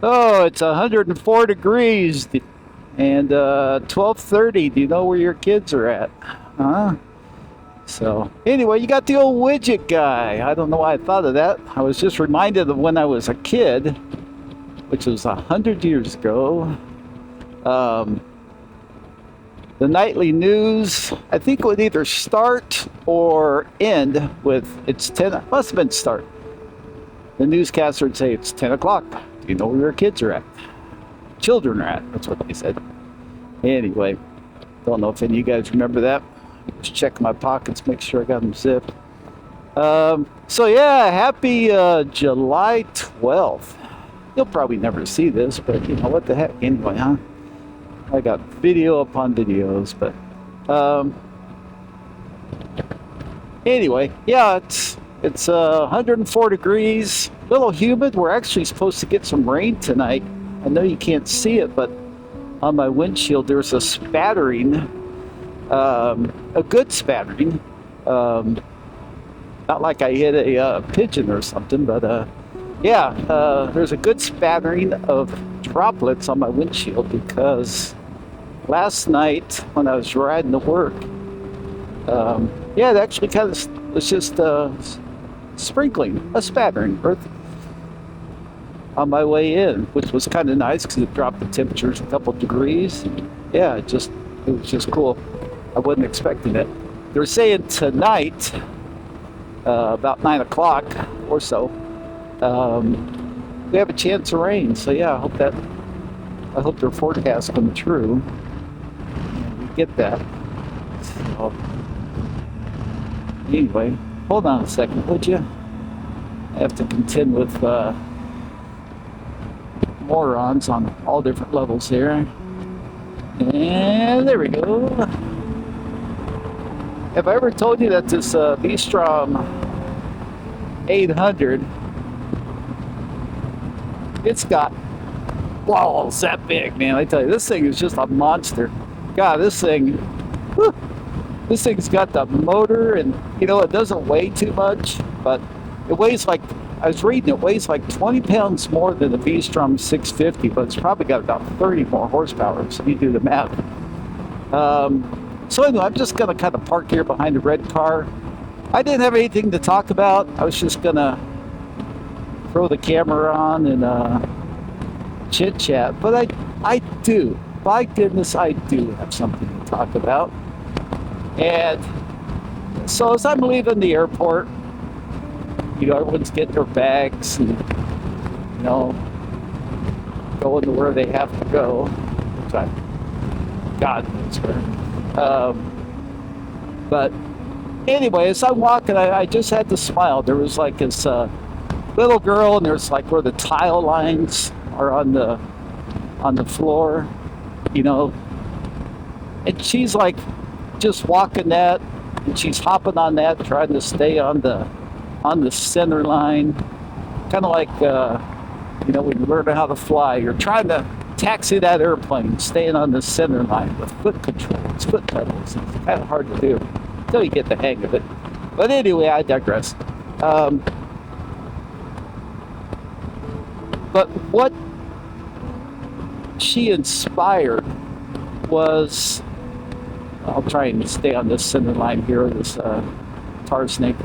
Oh, it's 104 degrees and 12:30. Do you know where your kids are at? Huh? So anyway, you got the old widget guy. I don't know why I thought of that. I was just reminded of when I was a kid, which was 100 years ago. Um, the nightly news, I think, would either start or end with it's 10. Must have been start. The newscaster would say it's 10 o'clock. Do you know where your kids are at? Children are at. That's what they said. Anyway, don't know if any of you guys remember that. Just check my pockets, make sure I got them zipped. So yeah, happy July 12th. You'll probably never see this, but you know what the heck. Anyway, huh? I got video upon videos, but anyway, yeah, it's 104 degrees, a little humid. We're actually supposed to get some rain tonight. I know you can't see it, but on my windshield there's a spattering, a good spattering. Not like I hit a pigeon or something, but yeah, there's a good spattering of droplets on my windshield because last night when I was riding to work, yeah, it actually kind of was just sprinkling, a spattering earth on my way in, which was kind of nice because it dropped the temperatures a couple degrees. Yeah, it was just cool. I wasn't expecting it. They're saying tonight, about 9 o'clock or so, we have a chance of rain. So yeah, I hope their forecast comes true. And we get that. So anyway, hold on a second, would you? I have to contend with morons on all different levels here. And there we go. Have I ever told you that this V-Strom 800, it's got walls that big, man. I tell you, this thing is just a monster. God, this thing's got the motor, and you know, it doesn't weigh too much, but it weighs like, I was reading, it weighs like 20 pounds more than the V-Strom 650, but it's probably got about 30 more horsepower, so you do the math. So anyway, I'm just gonna kind of park here behind the red car. I didn't have anything to talk about. I was just gonna throw the camera on and chit chat, but I do. By goodness, I do have something to talk about. And so as I'm leaving the airport, you know, everyone's getting their bags and, you know, going to where they have to go, which God knows where. But anyway, as I'm walking, I just had to smile. There was like this little girl, and there's like where the tile lines are on the floor, you know, and she's like just walking that, and she's hopping on that, trying to stay on the center line, kind of like you know, when you learn how to fly, you're trying to taxi that airplane, staying on the center line with foot controls, foot pedals. It's kind of hard to do until you get the hang of it. But anyway, I digress. But what she inspired was, I'll try and stay on this center line here, this tar snake.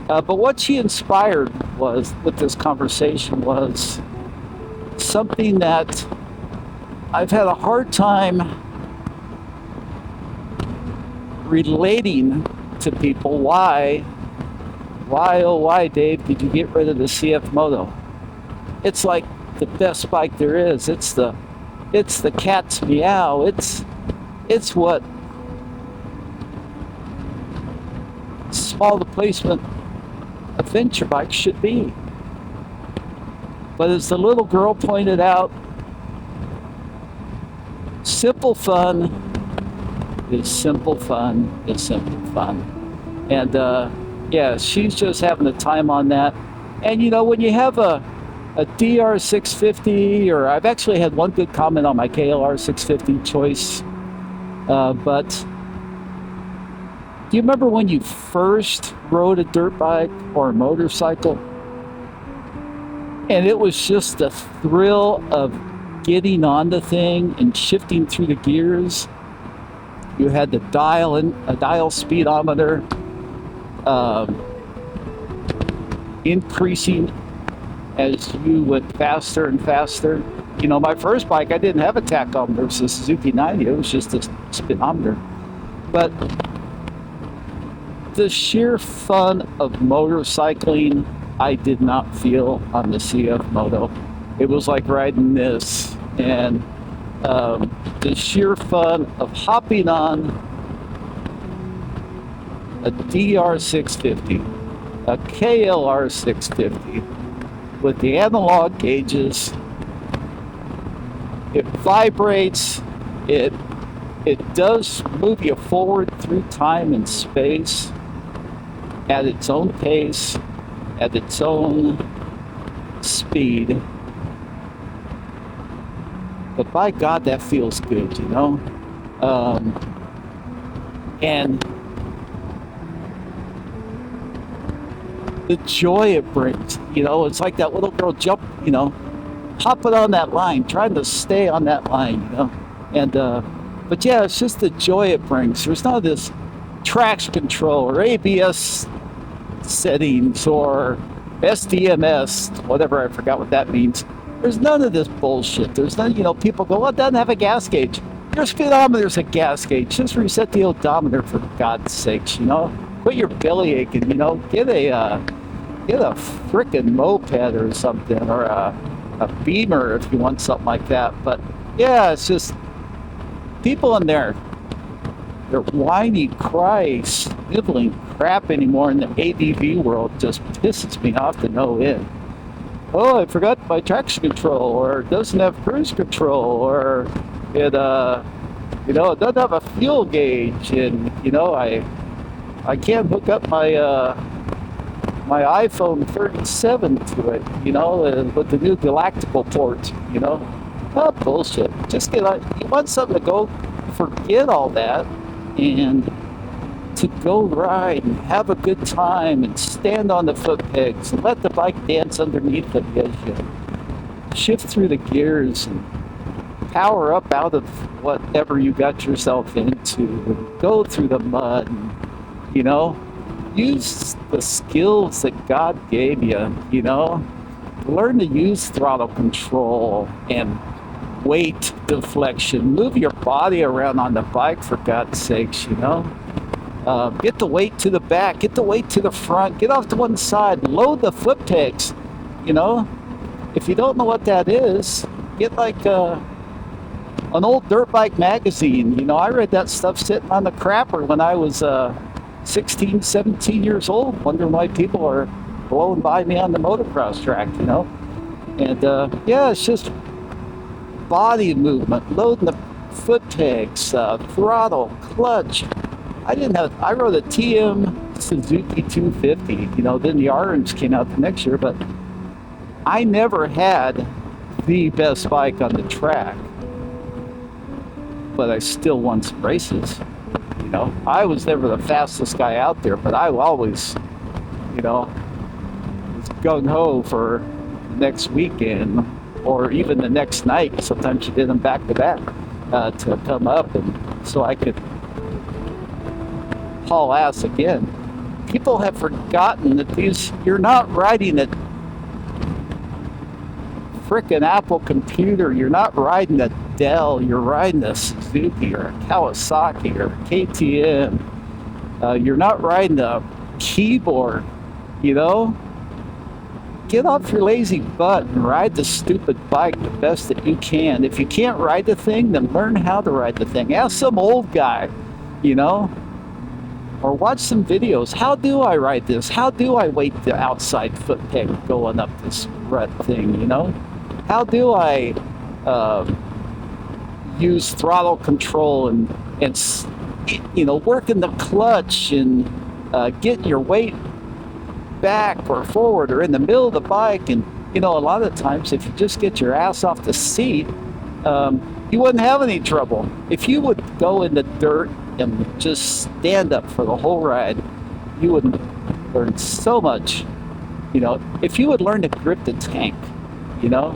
But what she inspired was, with this conversation, was something that I've had a hard time relating to people. Why, oh why, Dave, did you get rid of the CF Moto? It's like the best bike there is. It's the cat's meow. It's what small displacement adventure bike should be. But as the little girl pointed out, simple fun is simple fun is simple fun. And yeah, she's just having a time on that. And you know, when you have a DR650, or I've actually had one good comment on my KLR 650 choice, but do you remember when you first rode a dirt bike or a motorcycle And it was just the thrill of getting on the thing and shifting through the gears. You had the dial speedometer, increasing as you went faster and faster. You know, my first bike, I didn't have a tachometer. It was a Suzuki 90. It was just a speedometer. But the sheer fun of motorcycling, I did not feel on the CF Moto. It was like riding this. And the sheer fun of hopping on a DR650, a KLR 650, with the analog gauges. It vibrates, it does move you forward through time and space at its own pace, at its own speed. But by God, that feels good, you know? And the joy it brings, you know, it's like that little girl hopping on that line, trying to stay on that line, you know? And, but yeah, it's just the joy it brings. There's none of this traction control or ABS settings or SDMS, whatever, I forgot what that means. There's none of this bullshit. There's none, you know, people go, well, it doesn't have a gas gauge. Your speedometer's a gas gauge. Just reset the odometer, for God's sakes, you know? Quit your belly aching, you know? Get a frickin' moped or something, or a Beamer if you want something like that. But yeah, it's just people in there, they're whiny, cry, sniveling crap anymore in the ADV world just pisses me off to no end. Oh, I forgot my traction control, or it doesn't have cruise control, or it you know, it doesn't have a fuel gauge, and you know, I can't hook up my my iPhone 37 to it, you know, with the new Galactical port, you know. Oh, bullshit. Just you want something to go, forget all that, and to go ride and have a good time and stand on the foot pegs and let the bike dance underneath it as you shift through the gears and power up out of whatever you got yourself into and go through the mud and, you know, use the skills that God gave you, you know. Learn to use throttle control and weight deflection. Move your body around on the bike, for God's sakes, you know. Get the weight to the back, get the weight to the front, get off to one side, load the foot pegs, you know. If you don't know what that is, get like an old dirt bike magazine. You know, I read that stuff sitting on the crapper when I was 16, 17 years old, wondering why people are blowing by me on the motocross track, you know. And yeah, it's just body movement, loading the foot pegs, throttle, clutch. I rode a TM Suzuki 250, you know, then the Orange came out the next year, but I never had the best bike on the track, but I still won some races. You know, I was never the fastest guy out there, but I always, you know, was gung-ho for the next weekend or even the next night. Sometimes you did them back to back to come up, and so I could haul ass again. People have forgotten that you're not riding a frickin' Apple computer, you're not riding a Dell, you're riding a Suzuki or a Kawasaki or a KTM. You're not riding a keyboard, you know? Get off your lazy butt and ride the stupid bike the best that you can. If you can't ride the thing, then learn how to ride the thing. Ask some old guy, you know? Or watch some videos. How do I ride this? How do I weight the outside foot peg going up this rut thing, you know? How do I use throttle control and you know, working the clutch and getting your weight back or forward or in the middle of the bike? And, you know, a lot of times if you just get your ass off the seat, you wouldn't have any trouble. If you would go in the dirt and just stand up for the whole ride, you would learn so much. You know, if you would learn to grip the tank, you know.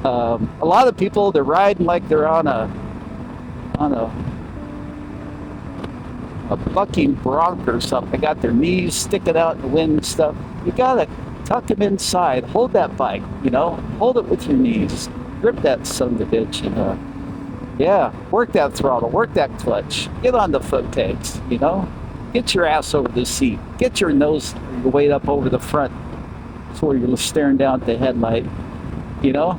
A lot of people, they're riding like they're on a bucking bronc or something. They got their knees sticking out in the wind and stuff. You gotta tuck them inside. Hold that bike, you know. Hold it with your knees. Grip that son of a bitch. And, yeah, work that throttle. Work that clutch. Get on the foot pegs, you know. Get your ass over the seat. Get your nose, your weight up over the front so you're staring down at the headlight, you know.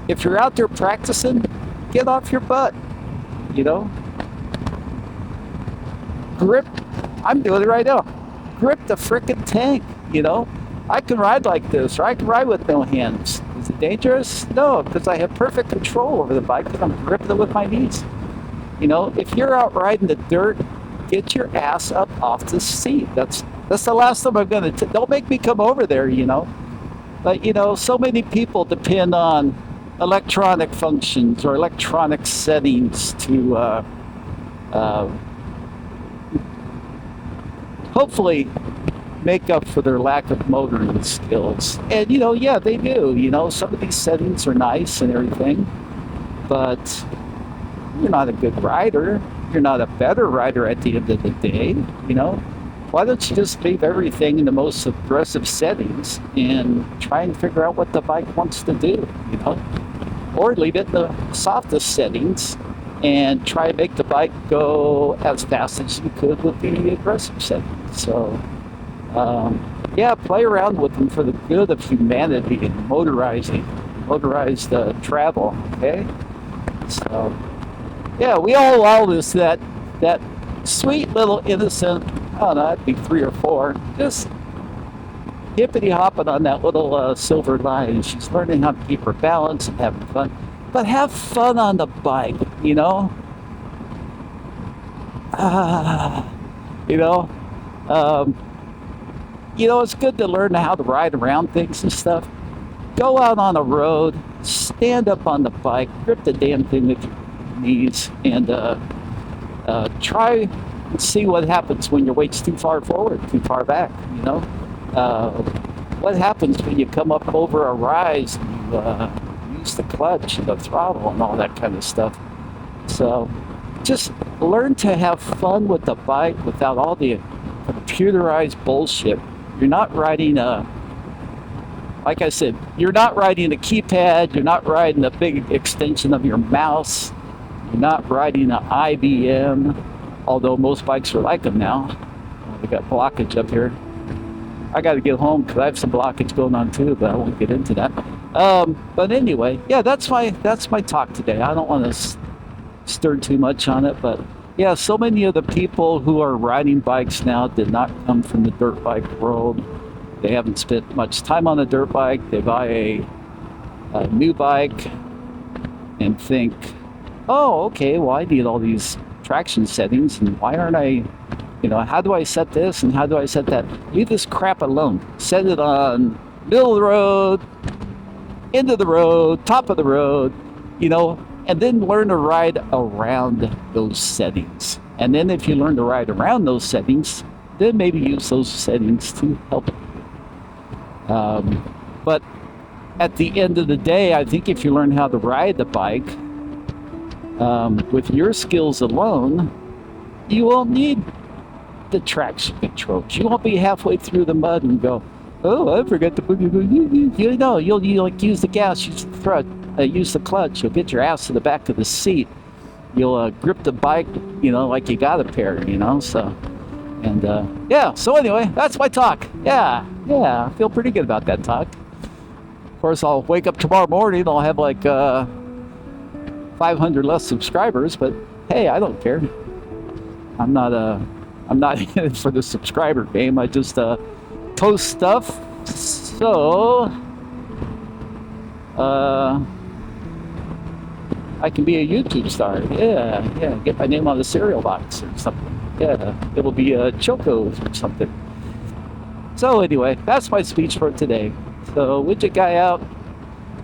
If you're out there practicing, get off your butt, you know. Grip, I'm doing it right now. Grip the frickin' tank, you know. I can ride like this, or I can ride with no hands. Is it dangerous? No, because I have perfect control over the bike because I'm gripping it with my knees. You know, if you're out riding the dirt, get your ass up off the seat. That's the last time I'm gonna. Don't make me come over there, you know. But you know, so many people depend on electronic functions or electronic settings to hopefully make up for their lack of motoring skills. And you know, yeah, they do. You know, some of these settings are nice and everything, but you're not a good rider. You're not a better rider at the end of the day, you know. Why don't you just leave everything in the most aggressive settings and try and figure out what the bike wants to do, you know? Or leave it in the softest settings and try to make the bike go as fast as you could with the aggressive settings. So, yeah, play around with them for the good of humanity and motorized travel, okay? So, yeah, we all allow this, that sweet little innocent, I don't know, that'd be 3 or 4, just hippity hopping on that little silver line. She's learning how to keep her balance and having fun. But have fun on the bike, you know? You know? You know, it's good to learn how to ride around things and stuff. Go out on the road, stand up on the bike, grip the damn thing with your knees, and try and see what happens when your weight's too far forward, too far back, you know? What happens when you come up over a rise and you use the clutch and the throttle and all that kind of stuff. So just learn to have fun with the bike without all the computerized bullshit. You're not riding like I said, you're not riding a keypad, you're not riding a big extension of your mouse, you're not riding an IBM, although most bikes are like them now. We got blockage up here. I got to get home because I have some blockage going on too, but I won't get into that. But anyway, yeah, that's my talk today. I don't want to stir too much on it, but yeah, so many of the people who are riding bikes now did not come from the dirt bike world. They haven't spent much time on a dirt bike. They buy a new bike and think, oh, okay, well, I need all these traction settings, and why aren't I, you know, how do I set this and how do I set that? Leave this crap alone. Set it on middle of the road, end of the road, top of the road, you know, and then learn to ride around those settings. And then if you learn to ride around those settings, then maybe use those settings to help. But at the end of the day, I think if you learn how to ride the bike with your skills alone, you won't need the traction controls. You won't be halfway through the mud and go, oh, I forgot to put you know, you'll like use the gas, use the thrust, use the clutch. You'll get your ass to the back of the seat. You'll grip the bike, you know, like you got a pair, you know. So, and yeah. So anyway, that's my talk. Yeah. I feel pretty good about that talk. Of course, I'll wake up tomorrow morning. I'll have like 500 less subscribers, but hey, I don't care. I'm not in it for the subscriber game. I just post stuff so I can be a YouTube star. Yeah, get my name on the cereal box or something. Yeah, it'll be a Choco's or something. So anyway, that's my speech for today. So widget guy out.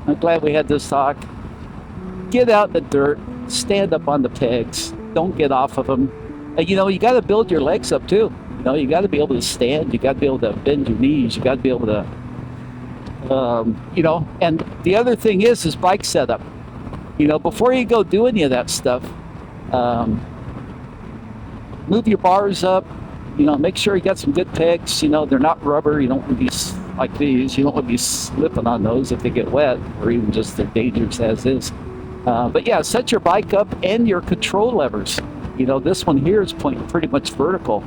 I'm glad we had this talk. Get out in the dirt, stand up on the pegs, don't get off of them. You know, you got to build your legs up too. You know, you got to be able to stand, you got to be able to bend your knees, you got to be able to You know, and the other thing is bike setup. You know, before you go do any of that stuff, move your bars up. You know, make sure you got some good pegs. You know, they're not rubber. You don't want to be like these. You don't want to be slipping on those if they get wet, or even just they're dangerous as is. But yeah, set your bike up and your control levers. You know, this one here is pointing pretty much vertical.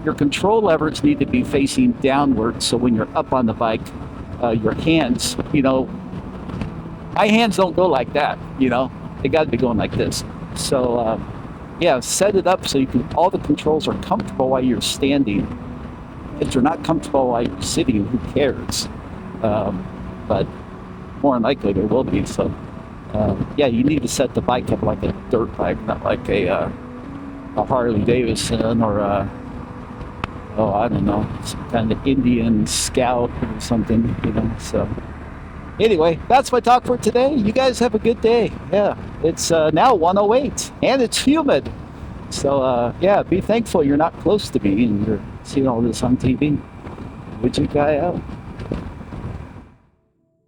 Your control levers need to be facing downward, so when you're up on the bike, your hands, you know, my hands don't go like that, you know, they got to be going like this. So yeah, set it up so you can, all the controls are comfortable while you're standing. If they're not comfortable while you're sitting, who cares? But more than likely there will be. So yeah, you need to set the bike up like a dirt bike, not like a Harley Davidson or oh, I don't know, some kind of Indian Scout or something, you know. So anyway, that's my talk for today. You guys have a good day. Yeah, it's now 1:08 and it's humid. So yeah, be thankful you're not close to me and you're seeing all this on TV. Widget guy out.